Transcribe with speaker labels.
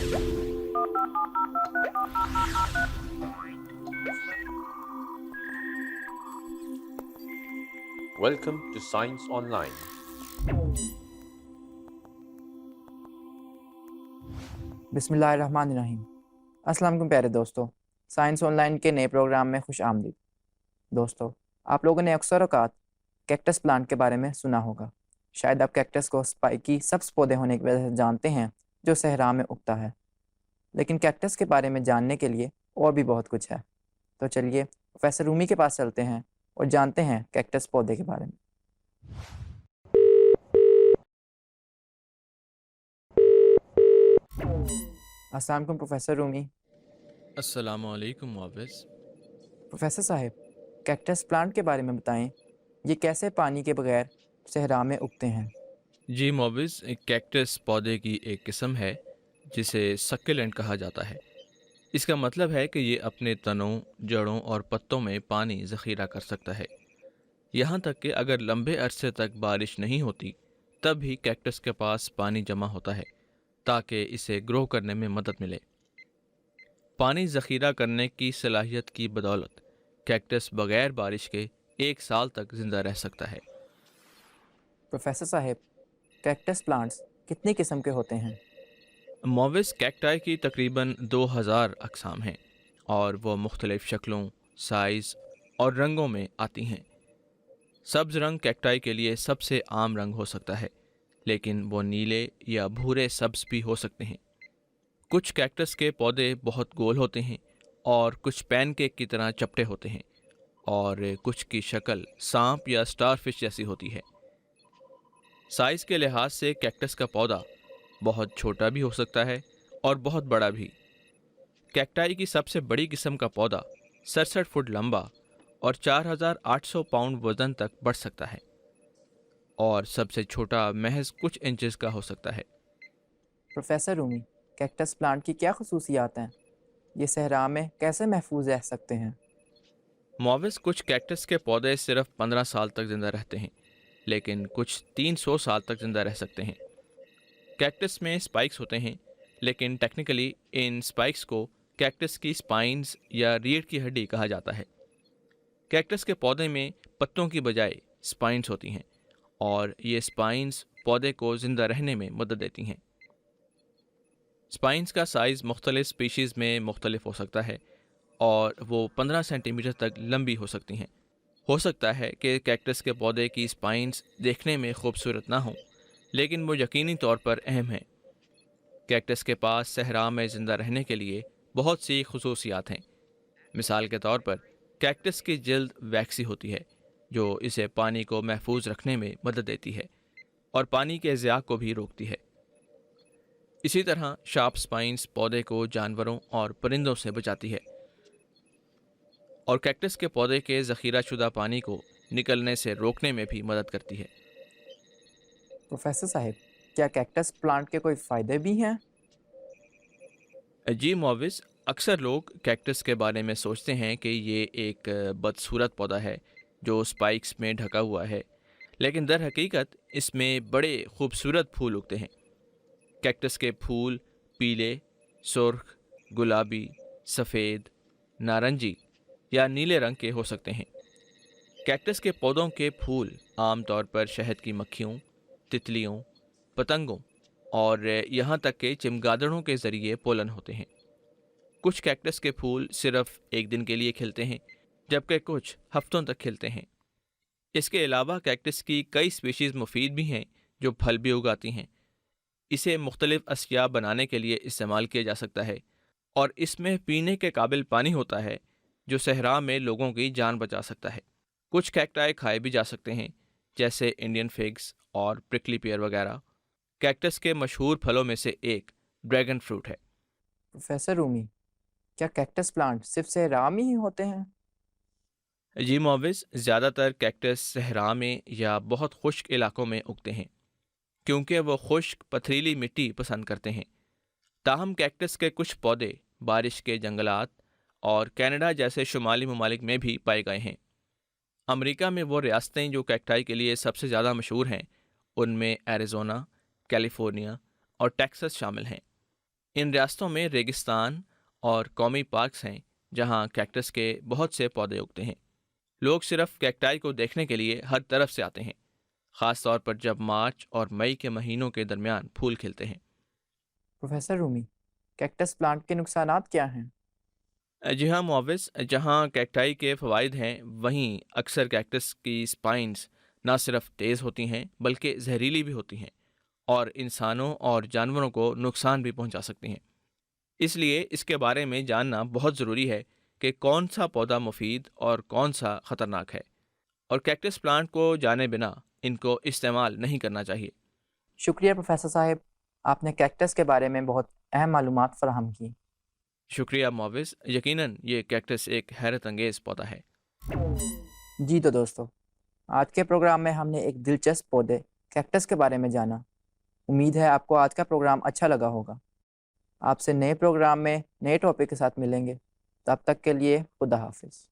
Speaker 1: Welcome to Science Online.
Speaker 2: बिस्मिल्लाहिर्रहमानिर्रहीम। अस्सलाम वालेकुम प्यारे दोस्तों, साइंस ऑनलाइन के नए प्रोग्राम में खुश आमदीद। दोस्तों, आप लोगों ने अक्सर औकात कैक्टस प्लांट के बारे में सुना होगा। शायद आप कैक्टस को स्पाइकी सब्ज पौधे होने की वजह से जानते हैं जो सहरा में उगता है, लेकिन कैक्टस के बारे में जानने के लिए और भी बहुत कुछ है। तो चलिए प्रोफेसर रूमी के पास चलते हैं और जानते हैं कैक्टस पौधे के बारे में। अस्सलाम वालेकुम प्रोफेसर रूमी।
Speaker 3: अस्सलामुअलैकुम मुअव्विज़।
Speaker 2: प्रोफेसर साहब, कैक्टस प्लांट के बारे में बताएं, ये कैसे पानी के बगैर सहरा में उगते हैं?
Speaker 3: जी मुअव्विज़, एक कैक्टस पौधे की एक किस्म है जिसे सक्यूलेंट कहा जाता है। इसका मतलब है कि ये अपने तनों, जड़ों और पत्तों में पानी ज़ख़ीरा कर सकता है। यहाँ तक कि अगर लंबे अरसे तक बारिश नहीं होती, तब भी कैक्टस के पास पानी जमा होता है ताकि इसे ग्रो करने में मदद मिले। पानी ज़ख़ीरा करने की सलाहियत की बदौलत कैक्टस बग़ैर बारिश के 1 साल तक ज़िंदा रह सकता है।
Speaker 2: प्रोफेसर साहब, कैक्टस प्लांट्स कितनी किस्म के होते हैं?
Speaker 3: मोविस कैक्टाई की तकरीबन 2000 अक़साम हैं और वो मुख्तलिफ़ शक्लों, साइज़ और रंगों में आती हैं। सब्ज़ रंग कैक्टाई के लिए सबसे आम रंग हो सकता है, लेकिन वो नीले या भूरे सब्ज़ भी हो सकते हैं। कुछ कैक्टस के पौधे बहुत गोल होते हैं और कुछ पैनकेक की तरह चपटे होते हैं, और कुछ की शक्ल सांप या स्टारफिश जैसी होती है। साइज़ के लिहाज से कैक्टस का पौधा बहुत छोटा भी हो सकता है और बहुत बड़ा भी। कैक्टाई की सबसे बड़ी किस्म का पौधा 67 फुट लंबा और 4800 पाउंड वज़न तक बढ़ सकता है, और सबसे छोटा महज कुछ इंचेस का हो सकता है।
Speaker 2: प्रोफेसर रूमी, कैक्टस प्लांट की क्या खसूसियात हैं? ये सहरा में कैसे महफूज रह सकते हैं?
Speaker 3: मुआविस कुछ कैक्टस के पौधे सिर्फ 15 साल तक जिंदा रहते हैं, लेकिन कुछ 300 साल तक जिंदा रह सकते हैं। कैक्टस में स्पाइक्स होते हैं, लेकिन टेक्निकली इन स्पाइक्स को कैक्टस की स्पाइन्स या रीढ़ की हड्डी कहा जाता है। कैक्टस के पौधे में पत्तों की बजाय स्पाइन्स होती हैं, और ये स्पाइन्स पौधे को ज़िंदा रहने में मदद देती हैं। स्पाइन्स का साइज़ मुख्तलिफ स्पीशीज़ में मुख्तलिफ हो सकता है, और वो 15 सेंटीमीटर तक लंबी हो सकती हैं। हो सकता है कि कैक्टस के पौधे की स्पाइन्स देखने में खूबसूरत ना हों, लेकिन वो यकीनी तौर पर अहम हैं। कैक्टस के पास सहरा में ज़िंदा रहने के लिए बहुत सी खसूसियात हैं। मिसाल के तौर पर कैक्टस की जल्द वैक्सी होती है, जो इसे पानी को महफूज रखने में मदद देती है और पानी के ज़िया को भी रोकती है। इसी तरह शार्प स्पाइन्स पौधे को जानवरों और परिंदों से बचाती है, और कैक्टस के पौधे के ज़ख़ीरा शुदा पानी को निकलने से रोकने में भी मदद करती है।
Speaker 2: प्रोफेसर साहब, क्या कैक्टस प्लांट के कोई फ़ायदे भी हैं?
Speaker 3: जी मुअव्विज़, अक्सर लोग कैक्टस के बारे में सोचते हैं कि ये एक बदसूरत पौधा है जो स्पाइक्स में ढका हुआ है, लेकिन दर हकीकत इसमें बड़े खूबसूरत फूल उगते हैं। कैक्टस के फूल पीले, सुर्ख, गुलाबी, सफ़ेद, नारंगी या नीले रंग के हो सकते हैं। कैक्टस के पौधों के फूल आमतौर पर शहद की मक्खियों, तितलियों, पतंगों और यहाँ तक के चमगादड़ों के ज़रिए पोलन होते हैं। कुछ कैक्टस के फूल सिर्फ एक दिन के लिए खिलते हैं, जबकि कुछ हफ्तों तक खिलते हैं। इसके अलावा कैक्टस की कई स्पीशीज़ मुफीद भी हैं जो फल भी उगाती हैं। इसे मुख्तलिफ अशिया बनाने के लिए इस्तेमाल किया जा सकता है, और इसमें पीने के काबिल पानी होता है जो सहरा में लोगों की जान बचा सकता है। कुछ कैक्टाई खाए भी जा सकते हैं, जैसे इंडियन फिग्स और प्रिकली पेयर वगैरह। कैक्टस के मशहूर फलों में से एक ड्रैगन फ्रूट है।
Speaker 2: प्रोफेसर रूमी, क्या कैक्टस प्लांट सिर्फ सहरा में ही होते हैं?
Speaker 3: जी मोविस, ज़्यादातर कैक्टस सहरा में या बहुत खुश्क इलाकों में उगते हैं, क्योंकि वो खुश्क पथरीली मिट्टी पसंद करते हैं। ताहम कैक्टस के कुछ पौधे बारिश के जंगलात और कनाडा जैसे शुमाली ममालिक में भी पाए गए हैं। अमेरिका में वो रियासतें जो कैक्टाई के लिए सबसे ज़्यादा मशहूर हैं, उनमें एरिज़ोना, कैलिफोर्निया और टेक्सास शामिल हैं। ان ریاستوں میں ریگستان اور قومی پارکس ہیں جہاں کیکٹس کے بہت سے پودے اگتے ہیں۔ لوگ صرف کیکٹائی کو دیکھنے کے لیے ہر طرف سے آتے ہیں، خاص طور پر جب مارچ اور مئی کے مہینوں کے درمیان پھول کھلتے ہیں۔
Speaker 2: پروفیسر رومی، کیکٹس پلانٹ کے نقصانات کیا ہیں؟
Speaker 3: جی ہاں معوض، جہاں کیکٹائی کے فوائد ہیں وہیں اکثر کیکٹس کی سپائنز نہ صرف تیز ہوتی ہیں بلکہ زہریلی بھی ہوتی ہیں اور انسانوں اور جانوروں کو نقصان بھی پہنچا سکتی ہیں۔ اس لیے اس کے بارے میں جاننا بہت ضروری ہے کہ کون سا پودا مفید اور کون سا خطرناک ہے، اور کیکٹس پلانٹ کو جانے بنا ان کو استعمال نہیں کرنا چاہیے۔
Speaker 2: شکریہ پروفیسر صاحب، آپ نے کیکٹس کے بارے میں بہت اہم معلومات فراہم کی۔
Speaker 3: شکریہ معوض، یقیناً یہ کیکٹس ایک حیرت انگیز پودا ہے۔
Speaker 2: جی تو دوستو، آج کے پروگرام میں ہم نے ایک دلچسپ پودے کیکٹس کے بارے میں جانا۔ امید ہے آپ کو آج کا پروگرام اچھا لگا ہوگا۔ آپ سے نئے پروگرام میں نئے ٹاپک کے ساتھ ملیں گے۔ تب تک کے لیے خدا حافظ۔